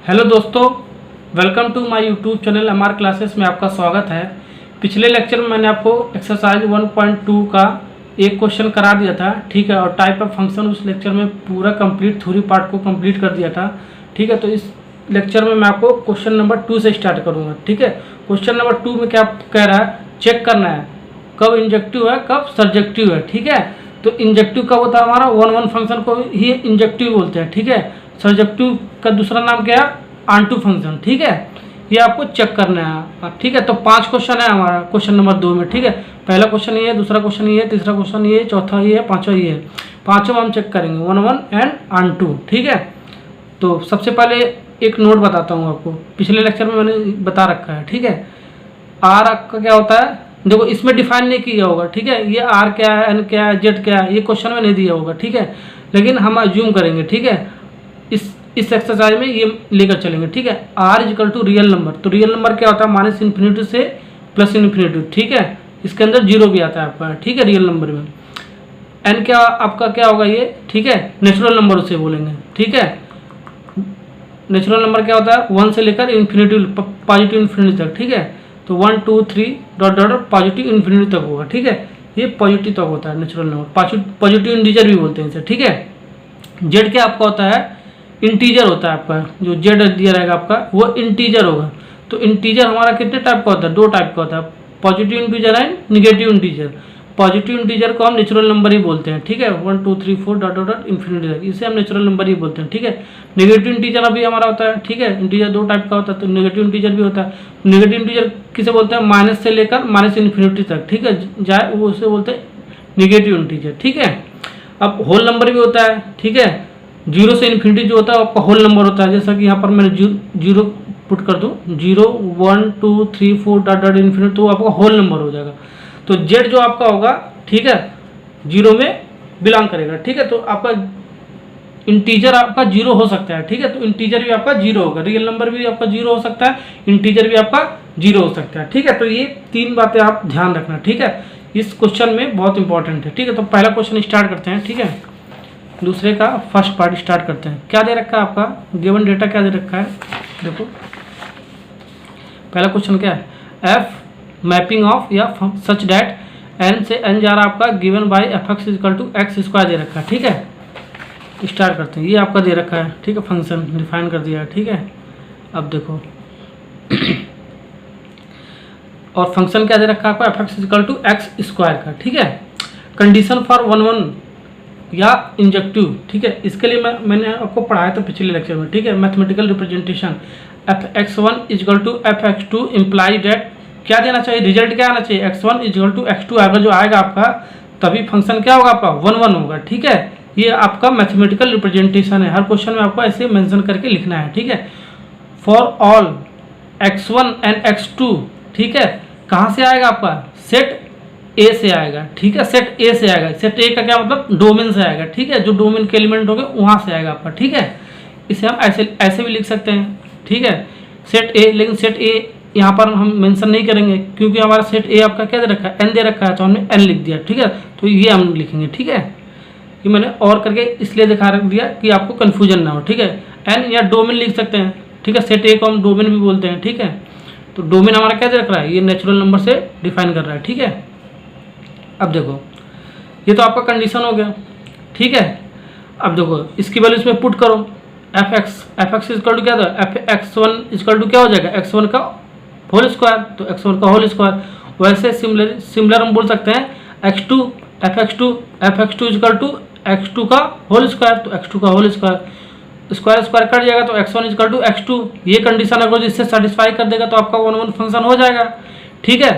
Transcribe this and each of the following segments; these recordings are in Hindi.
हेलो दोस्तों, welcome to my YouTube channel MR classes में आपका स्वागत है। पिछले लेक्चर में मैंने आपको एक्सरसाइज 1.2 का एक क्वेश्चन करा दिया था, ठीक है, और टाइप ऑफ फंक्शन उस लेक्चर में पूरा कंप्लीट थ्योरी पार्ट को कंप्लीट कर दिया था, ठीक है। तो इस लेक्चर में मैं आपको क्वेश्चन नंबर 2 से स्टार्ट करूँगा, ठीक है। क्वेश्चन नंबर 2 में क्या कह रहा है, चेक करना है कब इंजेक्टिव है कब सर्जेक्टिव है, ठीक है। तो इंजेक्टिव कब होता है हमारा, 1 फंक्शन को ही इंजेक्टिव बोलते हैं, ठीक है। सर्जेक्टिव का दूसरा नाम क्या है, ऑनटू फंक्शन, ठीक है। ये आपको चेक करना है, ठीक है। तो 5 क्वेश्चन है हमारा क्वेश्चन नंबर 2 में, ठीक है। पहला क्वेश्चन ये है, दूसरा क्वेश्चन ये है, तीसरा क्वेश्चन ये है, चौथा ये है, पांचवा ये है। पांचों हम चेक करेंगे 1 एंड ऑनटू, ठीक है। तो सबसे पहले एक नोट बताता हूँ आपको, पिछले लेक्चर में मैंने बता रखा है, ठीक है। आर आपका क्या होता है, देखो इसमें डिफाइन नहीं किया होगा, ठीक है। ये आर क्या है, एन क्या है, जेड क्या है, ये क्वेश्चन में नहीं दिया होगा, ठीक है। लेकिन हम अज्यूम करेंगे, ठीक है। इस एक्सरसाइज में ये लेकर चलेंगे, ठीक है। R equal to real number, तो रियल नंबर क्या होता है, -∞ से +∞, ठीक है। इसके अंदर 0 भी आता है आपका, ठीक है, रियल नंबर में। एन क्या आपका क्या होगा ये, ठीक है, नेचुरल नंबर उसे बोलेंगे, ठीक है। नेचुरल नंबर क्या होता है, 1 से लेकर इन्फिनिटी, पॉजिटिव इन्फिनिटी तक, ठीक है। तो 1 2 3 डॉट डॉट पॉजिटिव इन्फिनिटी तक होगा, ठीक है। ये पॉजिटिव तक होता है नेचुरल नंबर, पॉजिटिव इंटीजर भी बोलते हैं इसे, ठीक है। जेड क्या आपका होता है, इंटीजर होता है आपका, जो जेड दिया रहेगा आपका वो इंटीजर होगा। तो इंटीजर हमारा कितने टाइप का होता है, 2 टाइप का होता है, positive integer and negative integer. Positive integer को हम नेचुरल नंबर ही बोलते हैं, ठीक है, 1 2 3 4 डॉट डॉट इन्फिनिटी तक, इसे हम नेचुरल नंबर ही बोलते हैं, ठीक है। नेगेटिव इंटीजर अभी हमारा होता है, ठीक है। इंटीजर 2 टाइप का होता है, तो नेगेटिव इंटीजर भी होता है। नेगेटिव इंटीजर किसे बोलते हैं, माइनस से लेकर -∞ तक, ठीक है, जाए वो उसे बोलते हैं निगेटिव इंटीजर, ठीक है। अब होल नंबर भी होता है, ठीक है। 0 से इन्फिनिटी जो होता है आपका होल नंबर होता है, जैसा कि यहाँ पर मैंने 0 पुट कर दूँ, 0 1 2 3 4 डॉट डॉट इन्फिनिटी, तो आपका होल नंबर हो जाएगा। तो जेड जो आपका होगा, ठीक है, 0 में बिलोंग करेगा, ठीक है। तो आपका इंटीजर आपका 0 हो सकता है, ठीक है। तो इंटीजर भी आपका 0 होगा, रियल नंबर भी आपका 0 हो सकता है, इंटीजर भी आपका 0 हो सकता है, ठीक है। तो ये 3 बातें आप ध्यान रखना, ठीक है, इस क्वेश्चन में बहुत इंपॉर्टेंट है, ठीक है। तो पहला क्वेश्चन स्टार्ट करते हैं, ठीक है। दूसरे का फर्स्ट पार्ट स्टार्ट करते हैं। क्या दे रखा है आपका, गिवन डेटा क्या दे रखा है, देखो पहला क्वेश्चन क्या है, एफ मैपिंग ऑफ या सच डैट एन से एन जा रहा आपका given by F x equal to x square दे रखा है, ठीक है। स्टार्ट करते हैं, ये आपका दे रखा है, ठीक है, फंक्शन डिफाइन कर दिया है, ठीक है। अब देखो और फंक्शन क्या दे रखा है आपका, f x equal to x square का, ठीक है। कंडीशन फॉर 1 या इंजेक्टिव, ठीक है। इसके लिए मैंने आपको पढ़ाया था पिछले लेक्चर में, ठीक है। Mathematical representation f(x1) equal to f(x2) imply that क्या देना चाहिए, रिजल्ट क्या आना चाहिए, x1 इजकल टू x2 आएगा, जो आएगा आपका तभी फंक्शन क्या होगा आपका 1 होगा, ठीक है। ये आपका मैथमेटिकल रिप्रेजेंटेशन है, हर क्वेश्चन में आपको ऐसे मेंशन करके लिखना है, ठीक है। For all x1 and x2, ठीक है, कहाँ से आएगा आपका, सेट ए से आएगा, ठीक है, सेट ए से आएगा। सेट ए का क्या मतलब, डोमेन से आएगा, ठीक है, जो डोमेन के एलिमेंट होंगे वहां से आएगा आपका, ठीक है। इसे हम ऐसे भी लिख सकते हैं, ठीक है, सेट ए। लेकिन सेट ए यहाँ पर हम मेंशन नहीं करेंगे, क्योंकि हमारा सेट ए आपका क्या दे रखा है, एन दे रखा है, तो हमने एन लिख दिया, ठीक है। तो ये हम लिखेंगे, ठीक है। ये मैंने और करके इसलिए दिखा रख दिया कि आपको कन्फ्यूजन ना हो, ठीक है। एन या डोमेन लिख सकते हैं, ठीक है, सेट ए को हम डोमेन भी बोलते हैं, ठीक है। तो डोमेन हमारा क्या दे रख रहा है, ये नेचुरल नंबर से डिफाइन कर रहा है, ठीक है। अब देखो ये तो आपका कंडीशन हो गया, ठीक है। अब देखो इसकी वैल्यू इसमें पुट करो, एफ एक्स इजकल टू क्या था, x1 इजकल टू क्या हो जाएगा, x1 का होल स्क्वायर, तो x1 का होल स्क्वायर। वैसे सिमिलर हम बोल सकते हैं x2 f x two equal to x2 का होल स्क्वायर, तो x2 का होल स्क्वायर, स्क्वायर कट जाएगा, तो x1 इजकल टू x2। ये कंडीशन अगर जिससे सेटिस्फाई कर देगा तो आपका 1 फंक्शन हो जाएगा, ठीक है,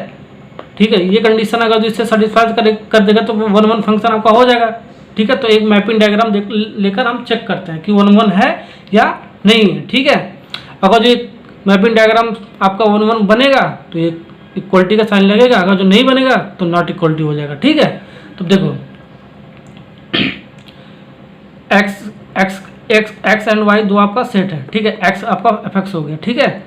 ठीक है। ये कंडीशन अगर जिससे सेटिस्फाई कर देगा तो 1 फंक्शन आपका हो जाएगा, ठीक है। तो एक मैपिंग डायग्राम लेकर हम चेक करते हैं कि 1 है या नहीं है, ठीक है। अगर जो एक मैपिंग डायग्राम आपका 1 बनेगा तो एक इक्वलिटी का साइन लगेगा, अगर जो नहीं बनेगा तो नॉट इक्वलिटी हो जाएगा, ठीक है। तो देखो एक्स एंड वाई दो आपका सेट है, ठीक है। एक्स आपका एफ एक्स हो गया, ठीक है,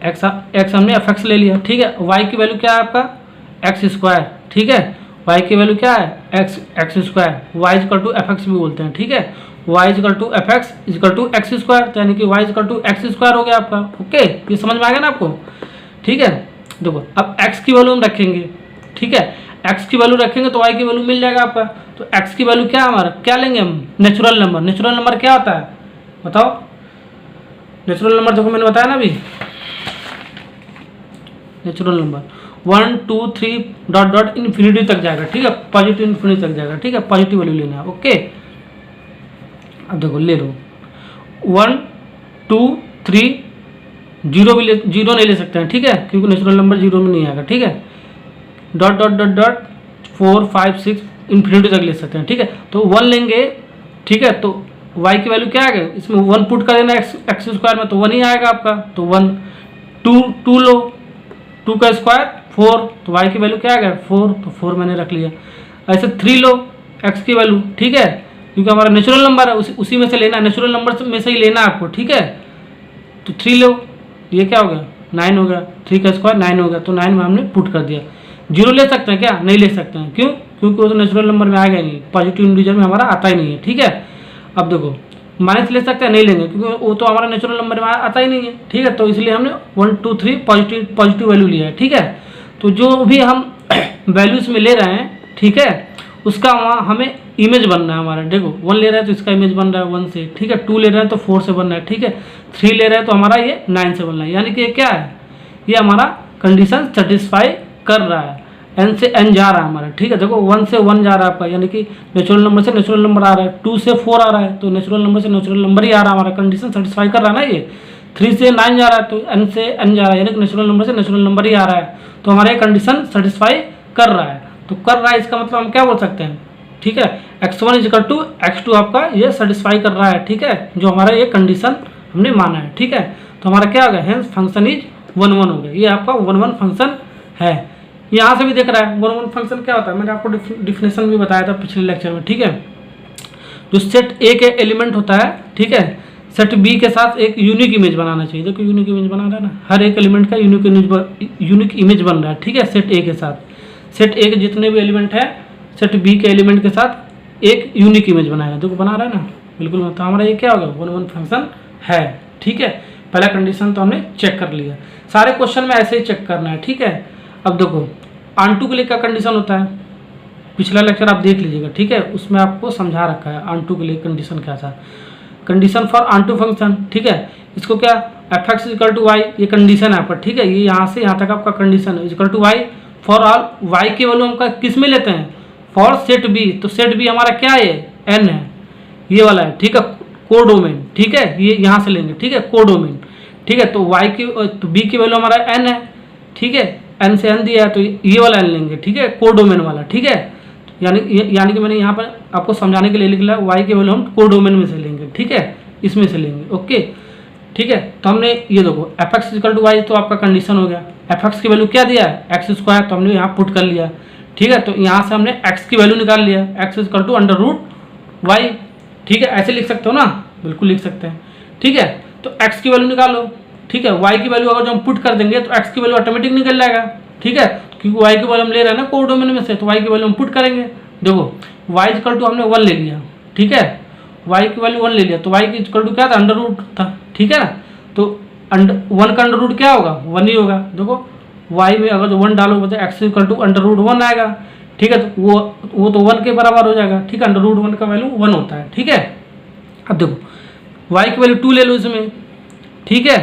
एक्स हमने एफ एक्स ले लिया, ठीक है। वाई की वैल्यू क्या है आपका, एक्स स्क्वायर, ठीक है। y की वैल्यू क्या है, x square, y equal to f x भी बोलते हैं, ठीक है। y equal to f x equal to x square, तो यानी कि y equal to x square हो गया आपका। ओके, ये समझ में आ गया ना आपको? ठीक है, देखो अब x की वैल्यू हम रखेंगे, ठीक है, x की वैल्यू रखेंगे तो y की वैल्यू मिल जाएगा आपका। तो x की वैल्यू क्या हमारा, क्या लेंगे हम, नेचुरल नंबर। नेचुरल नंबर क्या होता है बताओ? नेचुरल नंबर देखो मैंने बताया ना अभी, natural number 1 2 3 dot dot infinity तक जाएगा, ठीक है, पॉजिटिव इन्फिनिटी तक जाएगा, ठीक है, पॉजिटिव वैल्यू लेना है। ओके, अब देखो ले लो 1 2 3, जीरो भी जीरो नहीं ले सकते हैं, ठीक है, क्योंकि नेचुरल नंबर जीरो में नहीं आएगा, ठीक है, dot dot dot dot 4 5 6 infinity तक ले सकते हैं, ठीक है। तो 1 लेंगे, ठीक है, तो y की वैल्यू क्या आएगा, इसमें 1 पुट कर देना एक्स स्क्वायर में, तो 1 ही आएगा आपका। तो 1 2 लो, 2 का स्क्वायर 4, तो y की वैल्यू क्या आएगा 4, तो 4 मैंने रख लिया। ऐसे 3 लो x की वैल्यू, ठीक है, क्योंकि हमारा नेचुरल नंबर है, उसी में से लेना है, नेचुरल नंबर में से ही लेना है आपको, ठीक है। तो 3 लो, ये क्या हो गया 9 हो गया, 3 का स्क्वायर 9 हो गया, तो 9 में हमने पुट कर दिया। जीरो ले सकते हैं क्या, नहीं ले सकते हैं, क्यों, क्योंकि वो तो नेचुरल नंबर में आएगा नहीं, पॉजिटिव इंटीजर में हमारा आता ही नहीं है, ठीक है। अब देखो माइनस ले सकते हैं, नहीं लेंगे, क्योंकि वो तो हमारा नेचुरल नंबर में आता ही नहीं है, ठीक है, तो इसलिए हमने 1 2 3 पॉजिटिव वैल्यू लिया है, ठीक है। तो जो भी हम वैल्यूज में ले रहे हैं, ठीक है, उसका वहाँ हमें इमेज बनना है हमारा। देखो 1 ले रहे हैं तो इसका इमेज बन रहा है 1 से, ठीक है, 2 ले रहे हैं तो 4 से बन रहा है, ठीक है, 3 ले रहे हैं तो हमारा ये 9 से बन रहा है, यानी कि ये क्या है, ये हमारा कंडीशन सेटिस्फाई कर रहा है, n से n जा रहा है हमारा, ठीक है। देखो 1 से 1 जा रहा है आपका, यानी कि नेचुरल नंबर से नेचुरल नंबर आ रहा है, 2 से 4 आ रहा है, तो नेचुरल नंबर से नेचुरल नंबर ही आ रहा है, हमारा कंडीशन सेटिस्फाई कर रहा है ना ये। 3 से 9 जा रहा है, तो n से n जा रहा है, यानी कि नेचुरल नंबर से नेचुरल नंबर ही आ रहा है, तो हमारा ये कंडीशन सेटिस्फाई कर रहा है। तो कर रहा है इसका मतलब हम क्या बोल सकते हैं, ठीक है, x1 इजकल टू x2 आपका ये सेटिस्फाई कर रहा है, ठीक है, जो हमारा ये कंडीशन हमने माना है, ठीक है। तो हमारा क्या हो गया, हेंस फंक्शन इज 1 1 हो गया, ये आपका 1 1 फंक्शन है। यहाँ से भी देख रहा है 1 1 फंक्शन क्या होता है, मैंने आपको डिफिनेशन भी बताया था पिछले लेक्चर में, ठीक है। जो सेट ए के एलिमेंट होता है, ठीक है, सेट बी के साथ एक यूनिक इमेज बनाना चाहिए। देखो यूनिक इमेज बना रहा है ना, हर एक एलिमेंट का यूनिक इमेज बन रहा है, ठीक है, सेट ए के साथ। सेट ए के जितने भी एलिमेंट है, सेट बी के एलिमेंट के साथ एक यूनिक इमेज बनाएगा। देखो बना रहा है ना, बिल्कुल। तो हमारा ये क्या होगा 1 1 फंक्शन है, ठीक है। पहला कंडीशन तो हमने चेक कर लिया, सारे क्वेश्चन में ऐसे ही चेक करना है, ठीक है। अब देखो ऑन2 के लिए क्या कंडीशन होता है, पिछला लेक्चर आप देख लीजिएगा, ठीक है, उसमें आपको समझा रखा है ऑन2 के लिए कंडीशन क्या था। कंडीशन फॉर ऑन2 फंक्शन, ठीक है, इसको क्या f x equal to y, ये कंडीशन है आपका, ठीक है, ये यहाँ से यहाँ तक आपका कंडीशन है, equal to y for all y की वैल्यू हम किस में लेते हैं, फॉर सेट बी। तो सेट बी हमारा क्या है, एन है, ये वाला है, ठीक है, कोडोमेन, ठीक है, ये यहाँ से लेंगे, ठीक है, कोडोमेन, ठीक है। तो वाई की तो बी की वैल्यू हमारा एन है, ठीक है, एन से एन दिया है, तो ये वाला एन लेंगे, ठीक है, कोडोमेन वाला, ठीक है। यानी कि मैंने यहाँ पर आपको समझाने के लिए लिख लिया, वाई की वैल्यू हम कोडोमेन में से लेंगे, ठीक है, इसमें से लेंगे, ओके, ठीक है। तो हमने ये देखो f x equal to y, तो आपका कंडीशन हो गया, एफ एक्स की वैल्यू क्या दिया है एक्स स्क्वायर, तो हमने यहाँ पुट कर लिया, ठीक है। तो यहाँ से हमने एक्स की वैल्यू निकाल लिया, x equal to under root y, ठीक है, ऐसे लिख सकते हो ना, बिल्कुल लिख सकते हैं, ठीक है। तो एक्स की वैल्यू निकालो, ठीक है, वाई की वैल्यू अगर जो हम पुट कर देंगे तो एक्स की वैल्यू ऑटोमेटिक निकल जाएगा, ठीक है, क्योंकि वाई की वैल्यू हम ले रहे हैं ना कोडोमेन में से, तो वाई की वैल्यू हम पुट करेंगे। देखो वाई इक्वल टू हमने 1 ले लिया, ठीक है, वाई की वैल्यू 1 ले लिया, तो वाई की इक्वल टू क्या था अंडर रूट था, ठीक है ना। तो 1 का अंडर रूट क्या होगा 1 ही होगा। देखो वाई में अगर जो 1 डालोगे तो x equal to under root 1 आएगा, ठीक है, तो वो तो 1 के बराबर हो जाएगा, ठीक है, अंडर रूट 1 का वैल्यू 1 होता है, ठीक है। अब देखो वाई की वैल्यू 2 ले लो इसमें, ठीक है,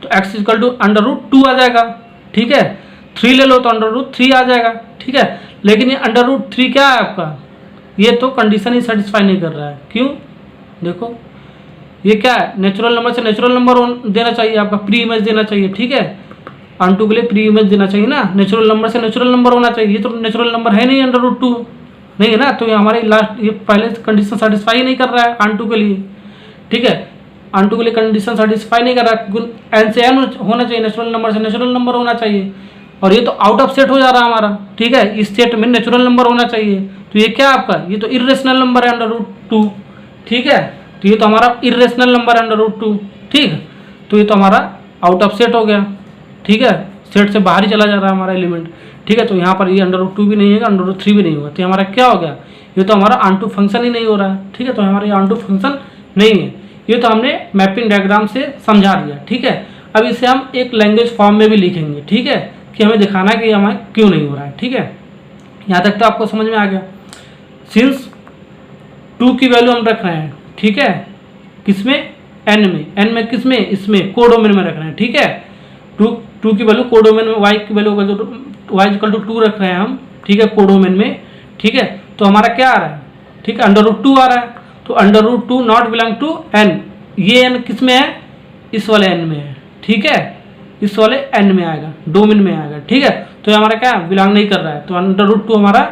तो x equal to under root 2 आ जाएगा, ठीक है। 3 ले लो तो अंडर रूट 3 आ जाएगा, ठीक है। लेकिन ये अंडर रूट 3 क्या है आपका, ये तो कंडीशन ही सेटिस्फाई नहीं कर रहा है, क्यों, देखो ये क्या है, नेचुरल नंबर से नेचुरल नंबर देना चाहिए, आपका प्री इमेज देना चाहिए, ठीक है, ऑन2 के लिए प्री इमेज देना चाहिए ना, नेचुरल नंबर से नेचुरल नंबर होना चाहिए, ये तो नेचुरल नंबर है नहीं अंडर रूट 2 नहीं है ना, तो ये हमारे लास्ट ये पहले कंडीशन सेटिस्फाई नहीं कर रहा है ऑन2 के लिए, ठीक है, ऑन2 के लिए कंडीशन सेटिस्फाई नहीं कर रहा है, एन से एन होना चाहिए, नेचुरल नंबर से नेचुरल नंबर होना चाहिए, और ये तो आउट ऑफ सेट हो जा रहा है हमारा, ठीक है, इस सेट में नेचुरल नंबर होना चाहिए, तो ये क्या आपका, ये तो इर्रेशनल नंबर है अंडर रूट 2, ठीक है, तो ये तो हमारा इर्रेशनल नंबर है अंडर रूट 2, ठीक, तो ये तो हमारा आउट ऑफ सेट हो गया, ठीक है, सेट से बाहर ही चला जा रहा है हमारा एलिमेंट, ठीक है। तो यहाँ पर ये अंडर रूट 2 भी नहीं होगा, अंडर रूट 3 भी नहीं होगा, तो हमारा क्या हो गया, ये तो हमारा ऑन2 फंक्शन ही नहीं हो रहा है, ठीक है, तो हमारा ये ऑन2 फंक्शन नहीं है। ये तो हमने मैपिंग डायग्राम से समझा दिया, ठीक है। अब इसे हम एक लैंग्वेज फॉर्म में भी लिखेंगे, ठीक है, कि हमें दिखाना है कि हमें क्यों नहीं हो रहा है, ठीक है। यहाँ तक तो आपको समझ में आ गया। सिंस 2 की वैल्यू हम रख रहे हैं, ठीक है, किसमें, एन में, एन में किसमें, इसमें कोडोमेन में रख रहे हैं, ठीक है। 2 की वैल्यू कोडोमेन में, वाई की वैल्यू वाई इक्वल टू 2 रख रहे हैं हम, ठीक है, कोडोमेन में, ठीक है। तो हमारा क्या आ रहा है, ठीक है, √2 आ रहा है। तो √2 नॉट बिलोंग टू एन, ये एन किस में है, इस वाले एन में है, ठीक है, इस वाले एन में आएगा, डोमेन में आएगा, ठीक है। तो ये हमारा क्या बिलोंग नहीं कर रहा है, तो √2 हमारा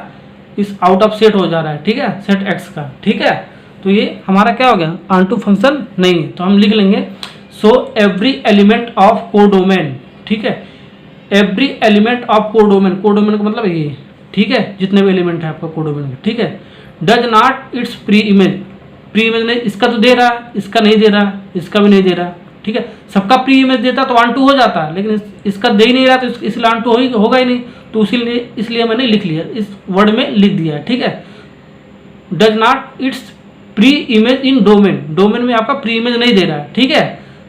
इस आउट ऑफ सेट हो जा रहा है, ठीक है, सेट एक्स का, ठीक है। तो ये हमारा क्या हो गया, ऑनटू फंक्शन नहीं है। तो हम लिख लेंगे so every element of codomain, ठीक है, every element of codomain, codomain का मतलब ये, ठीक है, जितने भी एलिमेंट है आपका कोडोमेन में, ठीक है, does not its pre image, pre image नहीं, इसका तो दे रहा है, इसका नहीं दे रहा, इसका भी नहीं दे रहा, ठीक है। सबका प्री इमेज देता तो ऑन टू हो जाता, लेकिन इसका दे ही नहीं रहा, तो इसलिए ऑन टू होगा ही नहीं। तो इसलिए मैंने लिख लिया, इस वर्ड में लिख दिया है, ठीक है। Does not its pre image in domain, domain में आपका प्री इमेज नहीं दे रहा है, ठीक है।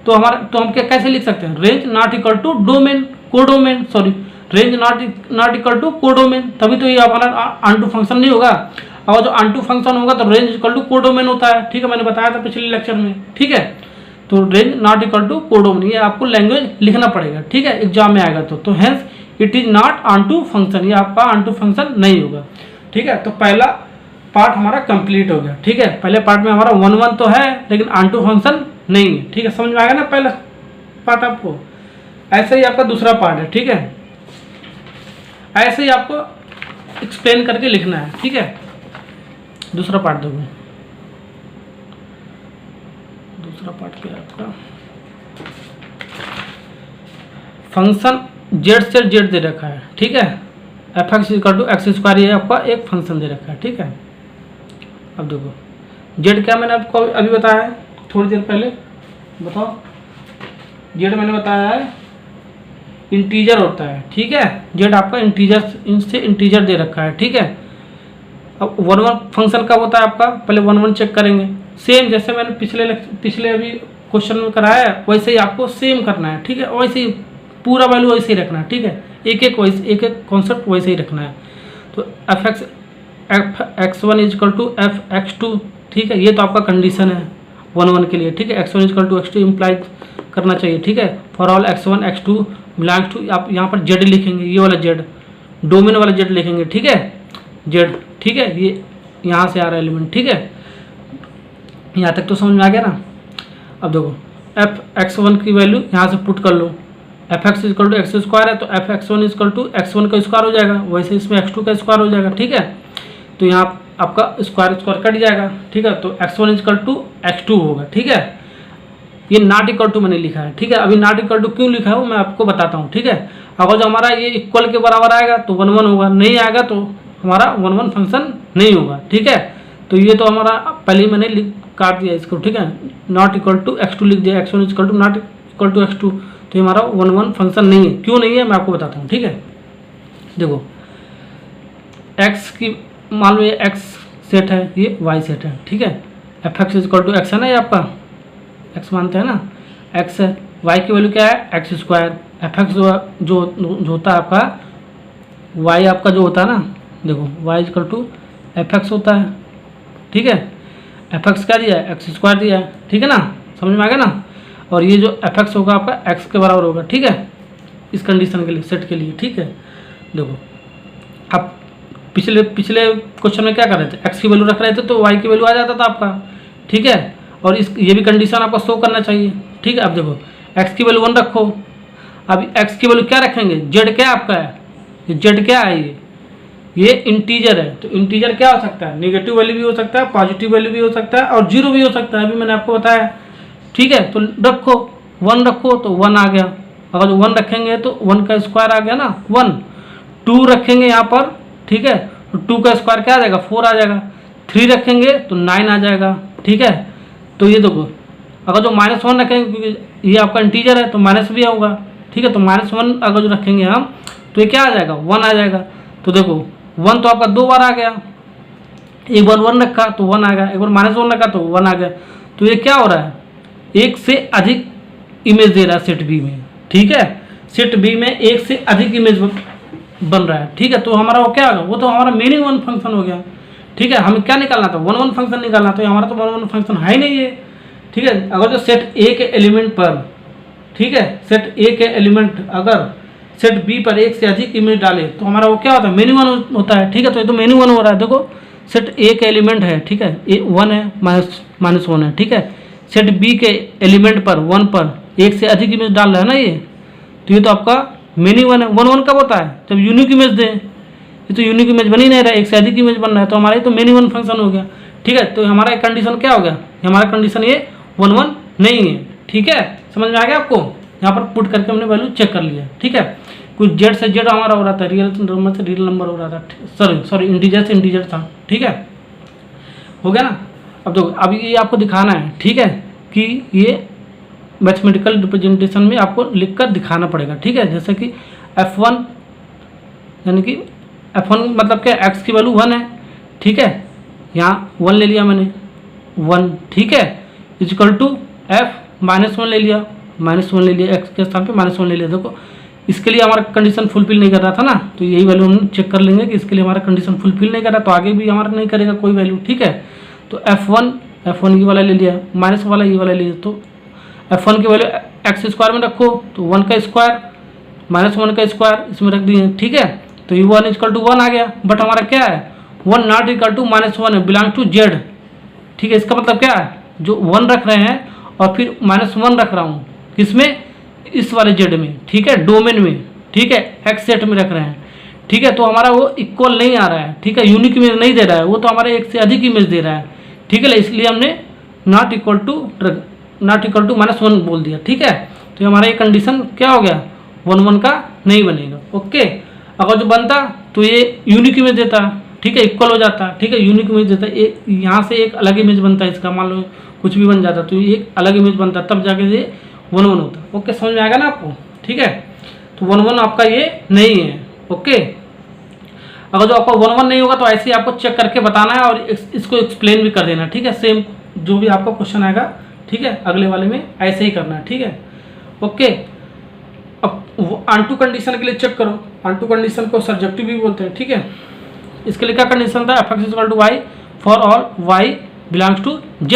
तो हम क्या कैसे लिख सकते हैं, range not equal to domain, codomain, sorry, range not equal to codomain, तभी तो ये हमारा ऑनटू फंक्शन नहीं होगा। और जो ऑनटू फंक्शन होगा तो रेंज इक्वल टू कोडोमेन होता है, ठीक है, मैंने बताया था पिछले लेक्चर में, ठीक है। तो range not equal to codomain, ये आपको लैंग्वेज लिखना पड़ेगा, ठीक है, एग्जाम में आएगा। तो hence it is not onto function, ये आपका ऑनटू फंक्शन नहीं होगा, ठीक है। तो पहला पार्ट हमारा कंप्लीट हो गया, ठीक है। पहले पार्ट में हमारा 1 तो है, लेकिन ऑनटू फंक्शन नहीं है, ठीक है, समझ में आएगा ना पहला पार्ट आपको। ऐसे ही आपका दूसरा पार्ट है, ठीक है, ऐसे ही आपको एक्सप्लेन करके लिखना है, ठीक है। दूसरा पार्ट देखो, दूसरा पार्ट क्या है आपका, फंक्शन जेड से जेड दे रखा है, ठीक है, fx equal to x square, ये आपका एक फंक्शन दे रखा है, ठीक है। अब देखो जेड क्या मैंने आपको अभी बताया है, थोड़ी देर पहले, बताओ, जेड मैंने बताया है इंटीजर होता है, ठीक है, जेड आपका इंटीजर, इनसे इंटीजर दे रखा है, ठीक है। अब 1 फंक्शन कब होता है आपका, पहले 1 चेक करेंगे, सेम जैसे मैंने पिछले अभी क्वेश्चन में कराया है, वैसे ही आपको सेम करना है, ठीक है, वैसे ही पूरा वैल्यू वैसे ही रखना है, ठीक है, एक एक कॉन्सेप्ट वैसे ही रखना है। तो fx1 is equal to fx2, ठीक है, ये तो आपका कंडीशन है 1 के लिए, ठीक है, x1 is equal to x2 imply करना चाहिए, ठीक है, for all x1 x2 belongs to, आप यहाँ पर z लिखेंगे, ये वाला z, डोमेन वाला z लिखेंगे, ठीक है, z, ठीक है, ये यहाँ से आ रहा है एलिमेंट, ठीक है, यहाँ तक तो समझ में आ गया ना। अब देखो fx1 की वैल्यू यहाँ से पुट कर लो, fx equal to x square है, तो fx1 इक्वल टू x1 का स्क्वायर हो जाएगा, वैसे इसमें x2 का स्क्वायर हो जाएगा, ठीक है। तो यहाँ आपका स्क्वायर कट जाएगा, ठीक है, तो x1 इक्वल टू x2 होगा, ठीक है। ये नॉट इक्वल टू मैंने लिखा है, ठीक है, अभी नॉट इक्वल टू क्यों लिखा है वो मैं आपको बताता हूँ, ठीक है। अगर जो हमारा ये इक्वल के बराबर आएगा तो 1 होगा, नहीं आएगा तो हमारा 1 फंक्शन नहीं होगा, ठीक है। तो ये तो हमारा पहले ही मैंने काट दिया इसको, ठीक है, नॉट इक्वल टू x2 लिख दिया, x1 equal to not equal to x2, तो हमारा 1 फंक्शन नहीं है, क्यों नहीं है मैं आपको बताता हूँ, ठीक है। देखो x की मान लो ये x सेट है, ये y सेट है, ठीक है, fx इक्वल टू x है ना, ये आपका x मानते हैं ना, x है, y की वैल्यू क्या है एक्स स्क्वायर, fx जो होता है आपका, y आपका जो होता है ना, देखो y इक्वल टू fx होता है, ठीक है, fx क्या दिया है एक्स स्क्वायर दिया है, ठीक है ना, समझ में आ गया ना। और ये जो fx होगा आपका x के बराबर होगा, ठीक है, इस कंडीशन के लिए, सेट के लिए, ठीक है। देखो अब पिछले क्वेश्चन में क्या कर रहे थे, x की वैल्यू रख रहे थे तो y की वैल्यू आ जाता था आपका, ठीक है, और ये भी कंडीशन आपको शो करना चाहिए, ठीक है। अब देखो x की वैल्यू 1 रखो, अब x की वैल्यू क्या रखेंगे, z क्या आपका है, z क्या है, ये इंटीजर है, तो इंटीजर क्या हो सकता है, नेगेटिव वैल्यू भी हो सकता है, पॉजिटिव वैल्यू भी हो सकता है, और 0 भी हो सकता है, अभी मैंने आपको बताया, ठीक है। तो रखो 1 रखो तो 1 आ गया, अगर 1 रखेंगे तो 1 का स्क्वायर आ गया ना 1, 2 रखेंगे यहाँ पर, ठीक है, तो 2 का स्क्वायर क्या आ जाएगा 4 आ जाएगा, 3 रखेंगे तो 9 आ जाएगा, ठीक है। तो ये देखो अगर जो -1 रखेंगे, क्योंकि ये आपका इंटीजर है तो माइनस भी होगा, ठीक है, तो -1 अगर जो रखेंगे हम तो ये क्या आ जाएगा 1 आ जाएगा। तो देखो 1 तो आपका 2 बार आ गया, एक बार 1 रखा तो 1 आ गया, एक बार -1 रखा तो 1 आ गया, तो तो ये क्या हो रहा है, एक से अधिक इमेज दे रहा है सेट बी में, ठीक है। सेट बी में एक से अधिक इमेज बन रहा है, ठीक है। तो हमारा वो क्या होगा, वो तो हमारा मीनिंग वन फंक्शन हो गया, ठीक है। हमें क्या निकालना था, वन वन फंक्शन निकालना, तो हमारा तो वन वन फंक्शन है ही नहीं है, ठीक है। अगर जो सेट ए के एलिमेंट पर, ठीक है, सेट ए के एलिमेंट अगर सेट बी पर एक से अधिक इमेज डाले तो हमारा वो क्या होता है, मीनिंग वन होता है, ठीक है। तो ये तो मीनिंग वन हो रहा है, देखो सेट ए के एलिमेंट है, ठीक है, ए वन है, माइनस वन है, ठीक है। सेट बी के एलिमेंट पर वन पर एक से अधिक इमेज डाल रहा है ना ये, तो ये तो आपका मीनिंग वन है। वन वन कब होता है, जब यूनिक इमेज दे, ये तो यूनिक इमेज बन ही नहीं रहा है, एक से अधिक इमेज बन रहा है, तो हमारा ये तो मीनिंग वन फंक्शन हो गया, ठीक है। तो हमारा कंडीशन क्या हो गया, हमारा कंडीशन ये वन वन नहीं है, ठीक है। समझ में आ गया आपको, यहाँ पर पुट करके हमने वैल्यू चेक कर लिया, ठीक है। कुछ जेड से जेड हमारा हो रहा था, रियल नंबर से रियल नंबर हो रहा था, सॉरी इंटीजर से इंटीजर था, ठीक है, हो गया ना। अब देखो अब ये आपको दिखाना है, ठीक है, कि ये मैथमेटिकल रिप्रेजेंटेशन में आपको लिखकर दिखाना पड़ेगा, ठीक है। जैसे कि f1 यानी कि f1 मतलब क्या, x की वैल्यू 1 है, ठीक है, यहाँ 1 ले लिया मैंने 1, ठीक है, इक्वल टू f -1 ले लिया, -1 ले लिया, x के स्थान पे -1 ले लिया। देखो इसके लिए हमारा कंडीशन फुलफिल नहीं कर रहा था ना, तो यही वैल्यू हम चेक कर लेंगे कि इसके लिए हमारा कंडीशन फुलफिल नहीं कर रहा, तो आगे भी हमारा नहीं करेगा कोई वैल्यू, ठीक है। तो f1 ये वाला ले लिया, माइनस वाला ये वाला ले लिया, तो f1 की वैल्यू एक्स स्क्वायर में रखो, तो 1 का स्क्वायर -1 का स्क्वायर इसमें रख दिए, ठीक है। तो ये 1 इक्वल टू 1 आ गया, बट हमारा क्या है, 1 नॉट इक्वल टू -1 है, बिलोंग टू जेड, ठीक है। इसका मतलब क्या है, जो 1 रख रहे हैं और फिर -1 रख रहा हूँ किसमें, इस वाले जेड में, ठीक है, डोमेन में, ठीक है, एक्स सेट में रख रहे हैं, ठीक है। तो हमारा वो इक्वल नहीं आ रहा है, ठीक है, यूनिक इमेज नहीं दे रहा है, वो तो हमारे एक से अधिक इमेज दे रहा है, ठीक है। इसलिए हमने नॉट इक्वल टू -1 बोल दिया, ठीक है। तो हमारा ये कंडीशन क्या हो गया, 1 1 का नहीं बनेगा, ओके। अगर जो बनता तो ये यूनिक इमेज देता, ठीक है, इक्वल हो जाता, ठीक है, यूनिक इमेज देता, एक यहाँ से एक अलग इमेज बनता है इसका, मान लो कुछ भी बन जाता तो एक अलग इमेज बनता, तब जाके ये 1 1 होता, ओके। समझ में आएगा ना आपको, ठीक है। तो 1 1 आपका ये नहीं है, ओके। अगर जो आपका 1 1 नहीं होगा तो ऐसे ही आपको चेक करके बताना है और इसको एक्सप्लेन भी कर देना, ठीक है। सेम जो भी आपका क्वेश्चन आएगा, ठीक है, अगले वाले में ऐसे ही करना है, ठीक है, ओके। अब ऑनटू कंडीशन के लिए चेक करो, ऑनटू कंडीशन को सब्जेक्टिव भी बोलते हैं, ठीक है। इसके लिए क्या कंडीशन था, f(x = y for all y belongs to z,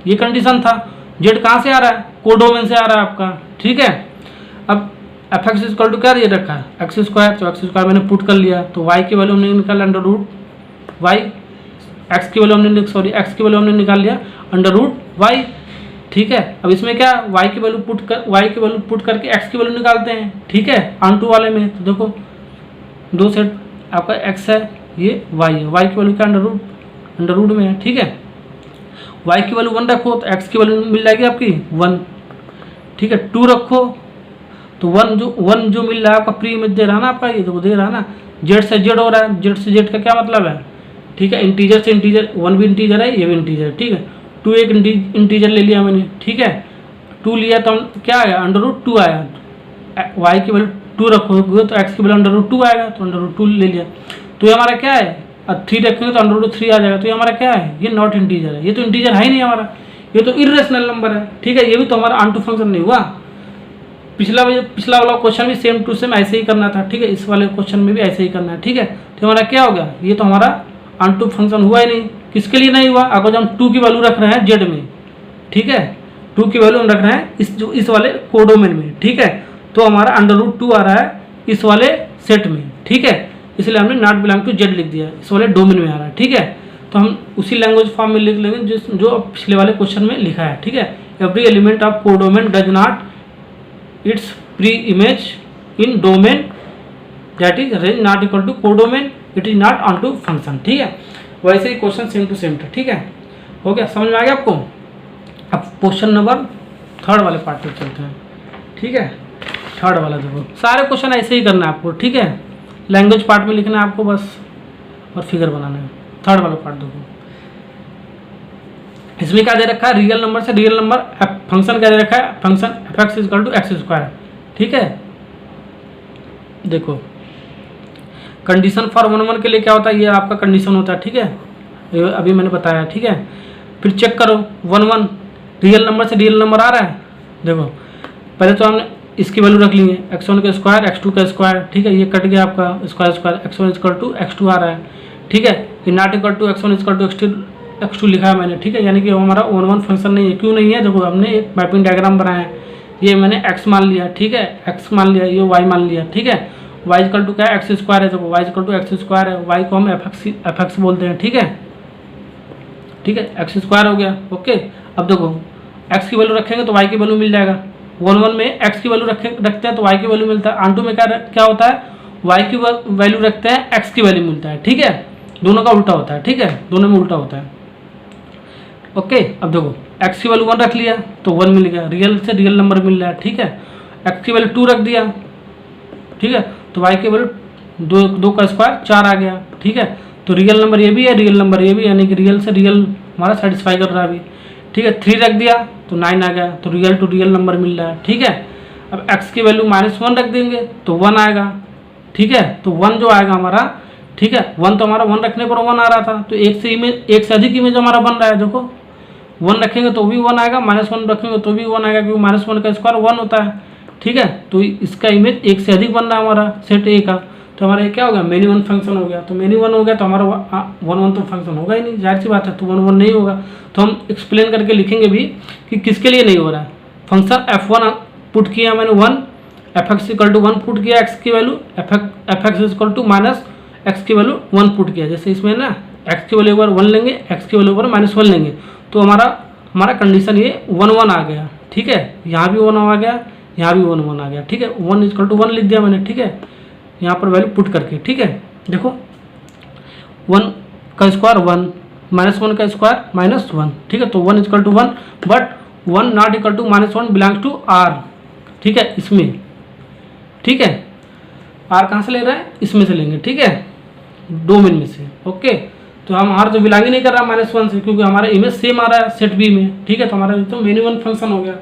ये कंडीशन था। z कहाँ से आ रहा है, कोडोमेन से आ रहा है आपका, ठीक है। अब f(x = क्या ये रखा है, x², तो x² मैंने पुट कर लिया, तो y की वैल्यू हमने निकाला √y, x की वैल्यू हमने निकाल लिया √y, ठीक है। अब इसमें क्या, y की वैल्यू पुट करके x की वैल्यू निकालते हैं, ठीक है, ऑनटू वाले में। तो देखो दो सेट आपका x है, ये y है, y की वैल्यू क्या अंडर रूट में है, ठीक है। y की वैल्यू 1 रखो तो x की वैल्यू मिल जाएगी आपकी 1, ठीक है। 2 रखो तो 1 जो मिल रहा है आपका प्री इमेज दे रहा है ना आपका, ये तो दे रहा है ना, z से z हो रहा है, z से z का क्या मतलब है, ठीक है, इंटीजर से इंटीजर, 1 भी इंटीजर है, ये भी इंटीजर है, ठीक है। 2 एक इंटीजर ले लिया मैंने, ठीक है, 2 लिया तो क्या आया, √2 आया, y की वैल्यू 2 रखोगे तो x की वैल्यू √2 आएगा, तो √2 ले लिया। तो ये हमारा क्या है, अब 3 रखेंगे तो √3 आ जाएगा, तो ये हमारा क्या है, ये नॉट इंटीजर है, ये तो इंटीजर है ही नहीं हमारा, ये तो इर्रेशनल नंबर है, ठीक है। ये भी तो हमारा ऑनटू फंक्शन नहीं हुआ। पिछला वाला क्वेश्चन भी सेम टू सेम ऐसे ही करना था, ठीक है, इस वाले क्वेश्चन में भी ऐसे ही करना है, ठीक है। तो हमारा क्या हो गया, ये तो हमारा ऑनटू फंक्शन हुआ ही नहीं। किसके लिए नहीं हुआ, अगर जब हम 2 की वैल्यू रख रहे हैं जेड में, ठीक है, 2 की वैल्यू हम रख रहे हैं इस वाले कोडोमेन में, ठीक है, तो हमारा √2 आ रहा है इस वाले सेट में, ठीक है, इसलिए हमने नॉट बिलोंग टू जेड लिख दिया, इस वाले डोमेन में आ रहा है, ठीक है। तो हम उसी लैंग्वेज फॉर्म में लिख लेंगे जो पिछले वाले क्वेश्चन में लिखा है, ठीक है। Every element of codomain does not its pre image in domain that is range not equal to codomain, it is not onto function, ठीक है। वैसे ही क्वेश्चन सेम टू सेम था, ठीक है, हो गया, समझ में आ गया आपको। अब क्वेश्चन नंबर 3 वाले पार्ट पे चलते हैं, ठीक है। 3 वाला देखो, सारे क्वेश्चन ऐसे ही करना है आपको, ठीक है, लैंग्वेज पार्ट में लिखना है आपको बस, और फिगर बनाना है। 3 वाला पार्ट देखो, इसमें क्या दे रखा है, रियल नंबर से रियल नंबर फंक्शन क्या दे रखा है, फंक्शन f(x = x², ठीक है। देखो कंडीशन फॉर 1 1 के लिए क्या होता है, ये आपका कंडीशन होता है, ठीक है, ये अभी मैंने बताया, ठीक है। फिर चेक करो 1 1 रियल नंबर से रियल नंबर आ रहा है। देखो पहले तो हमने इसकी वैल्यू रख ली है, x1 का स्क्वायर x2 का स्क्वायर, ठीक है, ये कट गया आपका square square, x1 equal to x2 आ रहा है, ठीक है। ये not equal to x1 equal to x2 लिखा है मैंने, ठीक है, यानी कि हमारा 1 1 फंक्शन नहीं है। क्यों नहीं है? देखो हमने एक मैपिंग डायग्राम बनाया है, ये मैंने x मान लिया, ठीक है, x मान लिया, ये y मान लिया, ठीक है। y इक्वल टू क्या है? एक्स स्क्वायर है, देखो y equal to x square है, y को हम एफ एक्स बोलते हैं, ठीक है, ठीक है, एक्स स्क्वायर हो गया। ओके, अब देखो x की वैल्यू रखेंगे तो y की वैल्यू मिल जाएगा। 1 1 में x की वैल्यू रखते हैं तो y की वैल्यू मिलता है। ऑन टू में क्या होता है? y की वैल्यू रखते हैं, x की वैल्यू मिलता है, ठीक है, दोनों का उल्टा होता है, ठीक है, दोनों में उल्टा होता है। ओके, अब देखो x की वैल्यू 1 रख लिया तो 1 मिल गया, रियल से रियल नंबर मिल रहा है, ठीक है। x की वैल्यू 2 रख दिया, ठीक है, तो y की वैल्यू 2 का स्क्वायर 4 आ गया, ठीक है। तो रियल नंबर ये भी है, रियल नंबर ये भी, यानी कि रियल से रियल हमारा सेटिस्फाई कर रहा है अभी, ठीक है। 3 रख दिया तो 9 आ गया, तो रियल टू रियल नंबर मिल रहा है, ठीक है। अब x की वैल्यू -1 रख देंगे तो 1 आएगा, ठीक है, तो 1 जो आएगा हमारा, ठीक है, 1 तो हमारा 1 रखने पर 1 आ रहा था, तो एक से अधिक इमेज हमारा बन रहा है। देखो 1 रखेंगे तो भी 1 आएगा, -1 रखेंगे तो भी 1 आएगा, क्योंकि -1 का स्क्वायर 1 होता है, ठीक है। तो इसका इमेज एक से अधिक बन रहा है हमारा सेट ए का, तो हमारा ये क्या हो गया? मेनी 1 फंक्शन हो गया। तो मेनी 1 हो गया तो हमारा 1 1 तो फंक्शन होगा ही नहीं, जाहिर सी बात है, तो 1 1 नहीं होगा। तो हम एक्सप्लेन करके लिखेंगे भी कि किसके लिए नहीं हो रहा है। फंक्शन f1 पुट किया मैंने 1, fx इक्वल टू 1 पुट किया, x की value fx equal to minus x की वैल्यू 1 पुट किया। जैसे इसमें ना x की वैल्यू पर 1 लेंगे, x की वैल्यू पर -1 लेंगे, तो हमारा कंडीशन ये 1 1 आ गया, ठीक है। यहाँ भी 1 आ गया, यहाँ भी 1 1 आ गया, ठीक है। 1 इक्वल टू 1 लिख दिया मैंने, ठीक है, यहाँ पर वैल्यू पुट करके, ठीक है। देखो 1 का स्क्वायर 1, -1 का स्क्वायर -1, ठीक है, तो 1 equal to 1, but 1 not equal to -1 belongs to r, ठीक है, इसमें, ठीक है। r कहाँ से ले रहा है? इसमें से लेंगे, ठीक है, डोमेन में से। ओके, तो हम r तो बिलोंग ही नहीं कर रहा -1 से, क्योंकि हमारा इमेज सेम आ रहा है सेट बी में, ठीक है। तो हमारा तो मेनी 1 फंक्शन हो गया,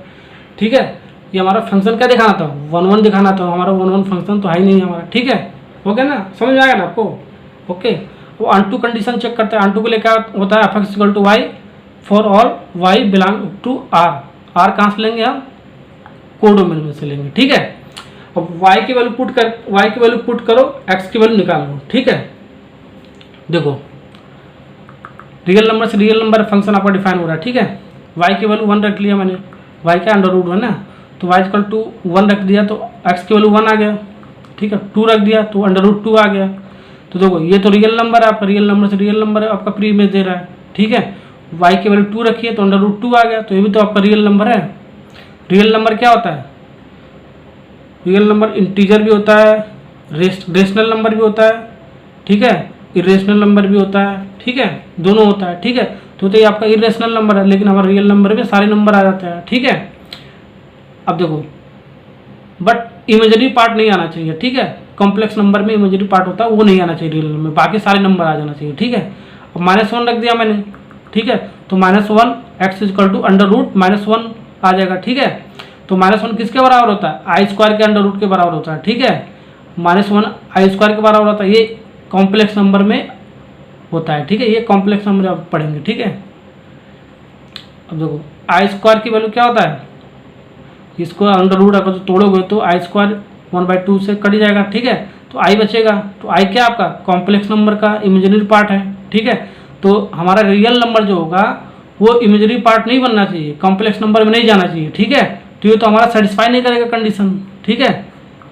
ठीक है। ये हमारा फंक्शन क्या दिखाना था? 1 1 दिखाना था, हमारा 1 1 फंक्शन तो है ही नहीं हमारा, ठीक है। हो गया ना, समझ में आएगा ना आपको? ओके, वो ऑन कंडीशन चेक करते हैं। ऑन के लिए क्या होता है? fx equal to y for all y belong to r। r कहाँ से लेंगे हम? कोडोमेन में से लेंगे, ठीक है। अब y की वैल्यू पुट करो, x की वैल्यू निकाल लो, ठीक है। देखो रियल नंबर से रियल नंबर फंक्शन आपका डिफाइन हो रहा है, ठीक है। y की वैल्यू 1 रख लिया मैंने, y का अंडर रूट है ना, तो y इक्वल टू 1 रख दिया तो x की वैल्यू 1 आ गया, ठीक है। 2 रख दिया तो अंडर रूट 2 आ गया। तो देखो ये तो रियल नंबर है आपका, रियल नंबर से रियल नंबर आपका प्री इमेज दे रहा है, ठीक है। y की वैल्यू 2 रखी है तो अंडर रूट 2 आ गया, तो ये भी तो आपका रियल नंबर है। रियल नंबर क्या होता है? रियल नंबर इंटीजर भी होता है, रेशनल नंबर भी होता है, ठीक है, इरेशनल नंबर भी होता है, ठीक है, दोनों होता है, ठीक है। तो ये आपका इरेशनल नंबर है, लेकिन हमारा रियल नंबर में सारे नंबर आ जाते हैं, ठीक है। अब देखो बट इमेजरी पार्ट नहीं आना चाहिए, ठीक है। कॉम्प्लेक्स नंबर में इमेजरी पार्ट होता है, वो नहीं आना चाहिए रियल नंबर में, बाकी सारे नंबर आ जाना चाहिए, ठीक है। अब -1 रख दिया मैंने, ठीक है, तो -1 x equal to under root -1 आ जाएगा, ठीक है। तो -1 किसके बराबर होता है? आई स्क्वायर के अंडर रूट के बराबर होता है, ठीक है। -1 आई स्क्वायर के बराबर होता है, ये कॉम्प्लेक्स नंबर में होता है, ठीक है। ये कॉम्प्लेक्स नंबर आप पढ़ेंगे, ठीक है। अब देखो आई स्क्वायर की वैल्यू क्या होता है? इसको अंडर रूट अगर तोड़ोगे तो आई स्क्वायर 1/2 से कट जाएगा, ठीक है। तो आई बचेगा, तो आई क्या आपका कॉम्प्लेक्स नंबर का इमेजिनरी पार्ट है, ठीक है। तो हमारा रियल नंबर जो होगा वो इमेजिनरी पार्ट नहीं बनना चाहिए, कॉम्प्लेक्स नंबर में नहीं जाना चाहिए, ठीक है। तो ये तो हमारा सेटिस्फाई नहीं करेगा कंडीशन, ठीक है।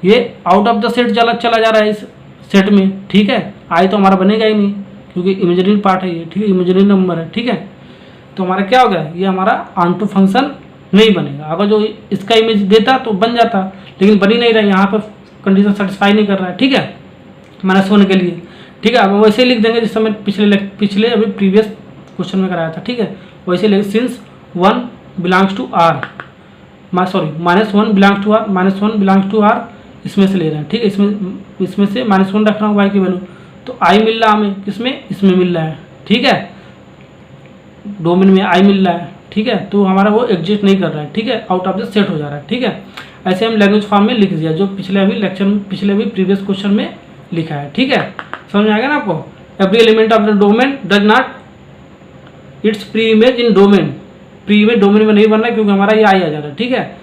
ये आउट ऑफ द सेट चला जा रहा है इस सेट में, ठीक है। आई तो हमारा बनेगा ही नहीं, क्योंकि इमेजिनरी पार्ट है ये, ठीक है, इमेजिनरी नंबर है, ठीक है। तो हमारा क्या हो गया? ये हमारा ऑन टू फंक्शन नहीं बनेगा। अगर जो इसका इमेज देता तो बन जाता, लेकिन बन ही नहीं रहा, यहाँ पर कंडीशन सेटिस्फाई नहीं कर रहा है, ठीक है, -1 के लिए, ठीक है। अब वैसे लिख देंगे जिस समय पिछले अभी प्रीवियस क्वेश्चन में कराया था, ठीक है, वैसे लिख since 1 belongs to r, -1 belongs to r, -1 belongs to r, इसमें से ले रहे हैं, ठीक है। इसमें से -1 रख रहा हूँ y की वैल्यू, तो i मिल रहा हमें किसमें? इसमें मिल रहा है, ठीक है, डोमेन में i मिल रहा है, ठीक है। तो हमारा वो एग्जिस्ट नहीं कर रहा है, ठीक है, आउट ऑफ द सेट हो जा रहा है, ठीक है। ऐसे हम लैंग्वेज फॉर्म में लिख दिया, जो पिछले अभी प्रीवियस क्वेश्चन में लिखा है, ठीक है। समझ में आ गया ना आपको? Every element of the domain does not its pre image in domain pre image domain में नहीं बनना है क्योंकि हमारा ये आ जा रहा है, ठीक है।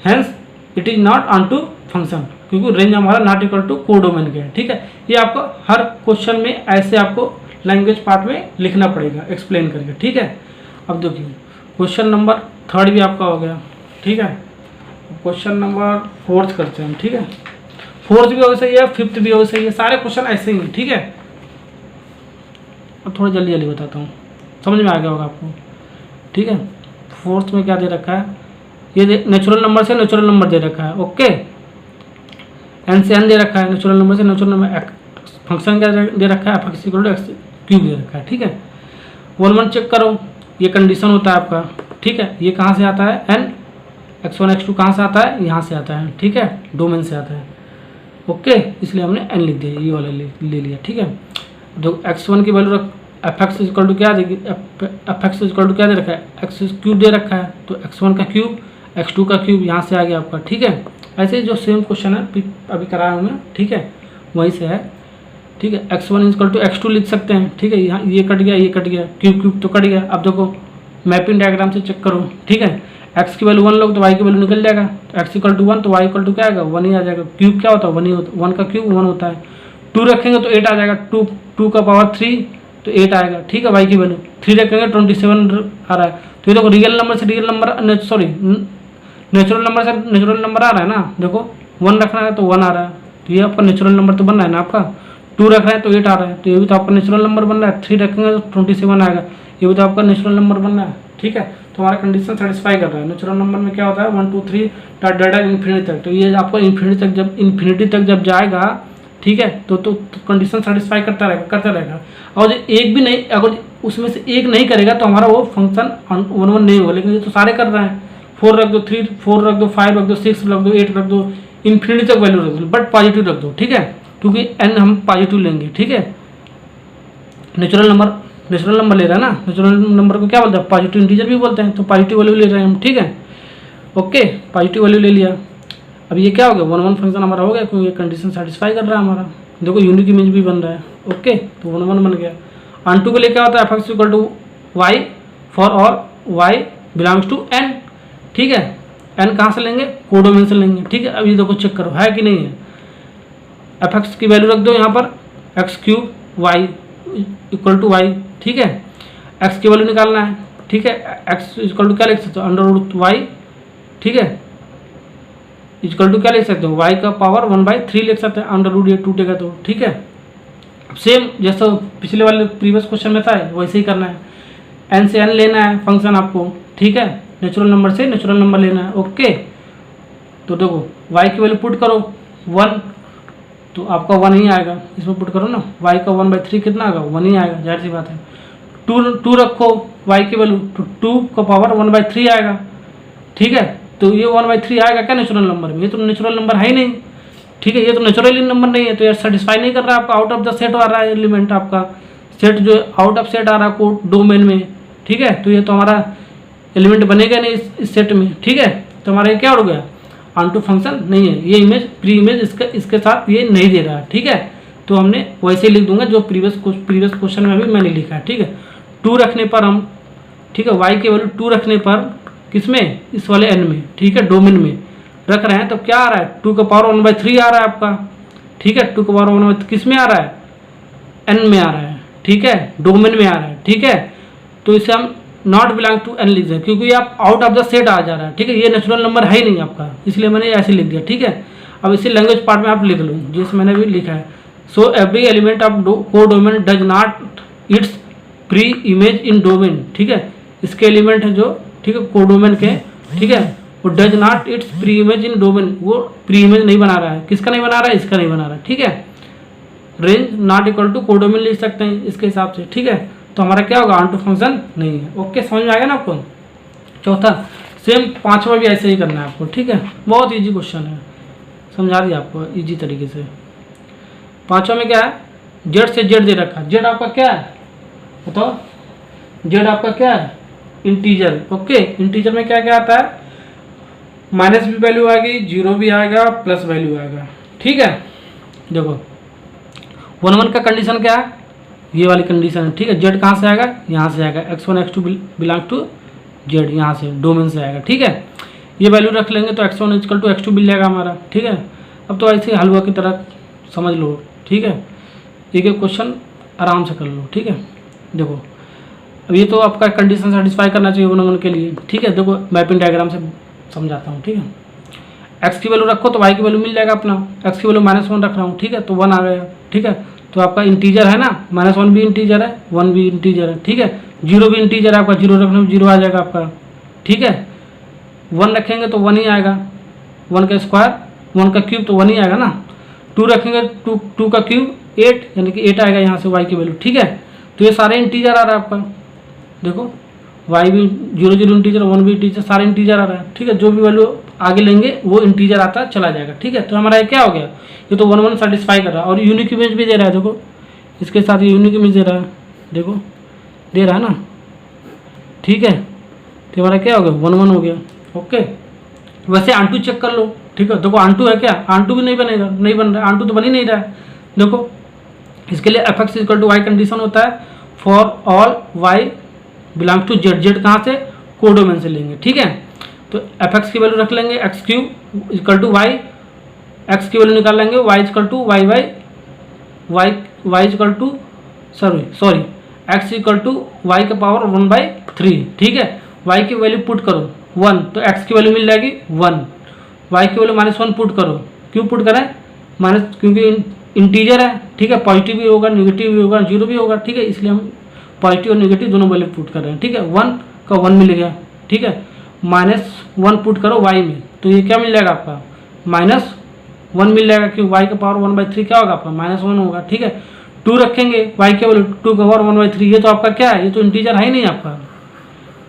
Hence it is not onto function, क्योंकि रेंज हमारा not equal to codomain के है, ठीक है। ये आपको हर क्वेश्चन में ऐसे आपको लैंग्वेज पार्ट में लिखना पड़ेगा एक्सप्लेन करके, ठीक है। अब देखिए क्वेश्चन नंबर 3 भी आपका हो गया, ठीक है। क्वेश्चन नंबर 4 करते हैं, ठीक है। 4th भी हो सही है, 5th भी हो सही है, सारे क्वेश्चन ऐसे ही हैं, ठीक है। अब थोड़ा जल्दी जल्दी बताता हूँ, समझ में आ गया होगा आपको, ठीक है। 4th में क्या दे रखा है, ये नेचुरल नंबर से नेचुरल नंबर दे रखा है, ओके। एन से एन दे रखा है, नेचुरल नंबर से नेचुरल नंबर, फंक्शन क्या दे रखा है, f = x क्यूब दे रखा है, ठीक है। 1 चेक करो, ये कंडीशन होता है आपका, ठीक है। ये कहाँ से आता है, n x1 x2 कहाँ से आता है, यहाँ से आता है, ठीक है, डोमेन से आता है, ओके। इसलिए हमने n लिख दिया, ये वाला ले लिया, ठीक है। जो x1 की वैल्यू f(x) = क्या देगी, f(x) = क्या दे रखा है, x³ दे रखा है, तो x1 का क्यूब x2 का क्यूब यहाँ से आ गया आपका, ठीक है। ऐसे जो सेम क्वेश्चन है अभी कराया हूँ मैं, ठीक है, वहीं से है, ठीक है। x1 = x2 लिख सकते हैं, ठीक है। यहाँ ये कट गया, ये कट गया, क्यूब तो कट गया। अब देखो मैपिंग डायग्राम से चेक करो, ठीक है। x की वैल्यू 1 लोग तो y की वैल्यू निकल जाएगा, तो x = 1 तो y = क्या आएगा, 1 ही आ जाएगा। क्यूब क्या होता है, 1 ही होता है, 1 का क्यूब 1 होता है। 2 रखेंगे तो 8 आ जाएगा, 2 का पावर 3 तो 8 आएगा, ठीक है। y की वैल्यू 3 रखेंगे 27 आ रहा है। तो ये देखो रियल नंबर से real number, sorry natural number से नेचुरल नंबर आ रहा है ना, देखो 1 रखना है तो 1 आ रहा है, तो ये आपका नेचुरल नंबर तो बन रहा है ना आपका। 2 रख रहे हैं तो 8 आ रहा है, तो ये भी तो आपका नेचुरल नंबर बन रहा है। 3 रखेंगे तो 27 आएगा, ये भी तो आपका नेचुरल नंबर बन रहा है, ठीक है। तो हमारा कंडीशन सेटिस्फाई कर रहा है। नेचुरल नंबर में क्या होता है 1 2 3 डाटा इन्फिनिटी तक, तो ये आपको इन्फिनिटी तक जब जाएगा, ठीक है, तो कंडीशन सेटिस्फाई करता रहेगा। और जो एक भी नहीं, अगर उसमें से एक नहीं करेगा तो हमारा वो फंक्शन 1 नहीं होगा। लेकिन ये तो सारे कर रहे हैं, 4 रख दो, 3 4 रख दो, 5 रख दो, 6 रख दो, 8 रख दो, इन्फिनिटी तक वैल्यू रख दो, बट पॉजिटिव रख दो, ठीक है, क्योंकि n हम पॉजिटिव लेंगे, ठीक है। नेचुरल नंबर ले रहा है ना, नेचुरल नंबर को क्या बोलते हैं, पॉजिटिव इंटीजर भी बोलते हैं, तो पॉजिटिव वैल्यू ले रहे हैं हम, ठीक है, ओके। पॉजिटिव वैल्यू ले लिया। अब ये क्या हो गया, 1 1 फंक्शन हमारा हो गया, क्योंकि ये कंडीशन सेटिस्फाई कर रहा है हमारा। देखो यूनिक इमेज भी बन रहा है, ओके, तो 1 1 बन गया। ऑन टू के लिए क्या होता है, f(x) = y for all y belongs to n, ठीक है। n कहाँ से लेंगे, कोडोमेन से लेंगे, ठीक है। अब ये देखो चेक करो है कि नहीं है, f(x) की वैल्यू रख दो यहाँ पर, x³ y = y, ठीक है। x की वैल्यू निकालना है, ठीक है। x = क्या लिख सकते हो, √y, ठीक है, इक्वल टू क्या लिख सकते हो, y का पावर 1/3 लिख सकते हैं, अंडर ये टूटेगा तो, ठीक है। सेम जैसा पिछले वाले प्रीवियस क्वेश्चन में था वैसे ही करना है। n से n लेना है फंक्शन आपको, ठीक है, नेचुरल नंबर से नेचुरल नंबर लेना है, ओके। तो देखो y की वैल्यू पुट करो 1, तो आपका 1 ही आएगा, इसमें पुट करो ना, y का 1/3 कितना आएगा, 1 ही आएगा, जाहिर सी बात है। 2 रखो y की वैल्यू, तो 2 का पावर 1/3 आएगा, ठीक है। तो ये 1/3 आएगा क्या नेचुरल नंबर में, ये तो नेचुरल नंबर है ही नहीं, ठीक है, ये तो नेचुरल नंबर नहीं है, तो ये सेटिस्फाई नहीं कर रहा है आपका, आउट ऑफ द सेट आ रहा है एलिमेंट आपका, सेट जो आउट ऑफ सेट आ रहा है कोड डोमेन में, ठीक है। तो ये तो हमारा एलिमेंट बनेगा नहीं इस सेट में, ठीक है। तो हमारा ये क्या हो गया, ऑन टू फंक्शन नहीं है, ये इमेज प्री इमेज इसके साथ ये नहीं दे रहा है, ठीक है। तो हमने वैसे ही लिख दूंगा जो प्रीवियस क्वेश्चन में भी मैंने लिखा है, ठीक है। 2 रखने पर हम, ठीक है, y की वैल्यू 2 रखने पर किसमें, इस वाले n में, ठीक है, डोमेन में रख रहे हैं, तो क्या आ रहा है, 2 का पावर 1/3 आ रहा है आपका, ठीक है। 2 का पावर 1/3 किस में आ रहा है, n में आ रहा है, ठीक है, डोमेन में आ रहा है, ठीक है। तो इसे हम नॉट बिलोंग टू n लिख दें, क्योंकि ये आप आउट ऑफ द सेट आ जा रहा है, ठीक है, ये नेचुरल नंबर है ही नहीं आपका, इसलिए मैंने ऐसे लिख दिया, ठीक है। अब इसी लैंग्वेज पार्ट में आप लिख लो जिस मैंने भी लिखा है। सो एवरी एलिमेंट ऑफ को domain does not its pre image in domain, ठीक है। इसके एलिमेंट है जो, ठीक है, कोडोमेन के, ठीक है, वो does not its pre image in domain, वो प्री इमेज नहीं बना रहा है, किसका नहीं बना रहा है, इसका नहीं बना रहा है, ठीक है। Range not equal to codomain लिख सकते हैं इसके हिसाब से, ठीक है। तो हमारा क्या होगा, ऑन टू फंक्शन नहीं है, ओके, समझ में आ गया ना आपको। चौथा सेम 5वां भी ऐसे ही करना है आपको, ठीक है, बहुत ईजी क्वेश्चन है, समझा दिया आपको ईजी तरीके से। 5वां में क्या है, जेड से जेड दे रखा है, जेड आपका क्या है बताओ, जेड आपका क्या है, इंटीजर, ओके। इंटीजर में क्या क्या आता है, माइनस भी वैल्यू आएगी, 0 भी आएगा, प्लस वैल्यू आएगा, ठीक है। देखो 1 1 का कंडीशन क्या है, ये वाली कंडीशन है, ठीक है। जेड कहाँ से आएगा, यहाँ से आएगा, x1 x2 belong to Z, यहाँ से डोमेन से आएगा। ठीक है, ये वैल्यू रख लेंगे तो x1 इक्वल टू x2 मिल जाएगा हमारा। ठीक है, अब तो ऐसे हलवा की तरह समझ लो। ठीक है, एक एक क्वेश्चन आराम से कर लो। ठीक है, देखो अब ये तो आपका कंडीशन सेटिस्फाई करना चाहिए 1 1 के लिए। ठीक है, देखो मैपिंग डायग्राम से समझाता हूँ। ठीक है, x की वैल्यू रखो तो y की वैल्यू मिल जाएगा अपना। x की वैल्यू -1 रख रहा हूँ। ठीक है, तो 1 आ गया। ठीक है, तो आपका इंटीजर है ना, -1 भी इंटीजर है, 1 भी इंटीजर है। ठीक है, 0 भी इंटीजर है आपका, 0 रखने में 0 आ जाएगा आपका। ठीक है, 1 रखेंगे तो 1 ही आएगा, 1 का स्क्वायर 1 का क्यूब तो 1 ही आएगा ना। 2 रखेंगे 2 का क्यूब 8, यानी कि 8 आएगा यहाँ से y की वैल्यू। ठीक है, तो ये सारे इंटीजर आ रहा है आपका। देखो y भी 0 0 इंटीजर, 1 भी इंटीजर, सारे इंटीजर आ रहा है। ठीक है, जो भी वैल्यू आगे लेंगे वो इंटीजर आता चला जाएगा। ठीक है, तो हमारा ये क्या हो गया, ये तो 1 1 सेटिस्फाई कर रहा है और यूनिक इमेज भी दे रहा है। देखो इसके साथ ये यूनिक इमेज दे रहा है, देखो दे रहा है ना। ठीक है, तो हमारा क्या हो गया, 1 1 हो गया। ओके, वैसे आंटू चेक कर लो। ठीक है, देखो आंटू है क्या, आंटू भी नहीं बनेगा, नहीं बन रहा है, आंटू तो बन ही नहीं रहा है। देखो इसके लिए fx equal to y condition होता है for all y belongs to Z. Z कहाँ से, कोडोमेन से लेंगे। ठीक है, तो fx की वैल्यू रख लेंगे x³ equal to y, x की वैल्यू निकाल लेंगे y equal to y equal to sorry x equal to y का पावर 1/3। ठीक है, y की वैल्यू पुट करो 1 तो x की वैल्यू मिल जाएगी 1, y की वैल्यू -1 पुट करो। क्यों पुट करें, माइनस क्योंकि इंटीजर है। ठीक है, पॉजिटिव भी होगा, नेगेटिव भी होगा, 0 भी होगा। ठीक है, इसलिए हम पॉजिटिव और नेगेटिव दोनों वैल्यू पुट कर रहे हैं। ठीक है, 1 का 1 मिल गया। ठीक है, -1 पुट करो y में तो ये क्या मिल जाएगा आपका, -1 मिल जाएगा, क्योंकि y का पावर 1/3 क्या होगा आपका, -1 होगा। ठीक है, 2 रखेंगे y के वैल्यू 2 का पावर 1/3, ये तो आपका क्या है, ये तो इंटीजर है ही नहीं आपका।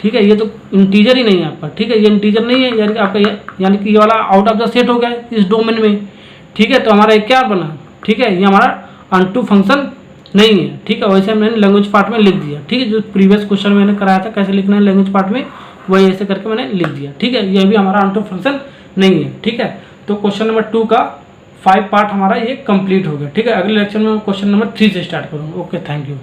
ठीक है, ये तो इंटीजर ही नहीं है आपका। ठीक है, ये इंटीजर नहीं है, यानी कि आपका यानी कि ये वाला आउट ऑफ द सेट हो गया इस डोमेन में। ठीक है, तो हमारा ये क्या बना, ठीक है, ये हमारा अनटू फंक्शन नहीं है। ठीक है, वैसे मैंने लैंग्वेज पार्ट में लिख दिया। ठीक है, जो प्रीवियस क्वेश्चन मैंने कराया था कैसे लिखना है लैंग्वेज पार्ट में, वही ऐसे करके मैंने लिख दिया। ठीक है, ये भी हमारा अनटू फंक्शन नहीं है। ठीक है, तो क्वेश्चन नंबर 2 का 5 पार्ट हमारा ये कंप्लीट हो गया। ठीक है, अगले लेक्चर में क्वेश्चन नंबर 3 से स्टार्ट करूँगा। Okay, thank you.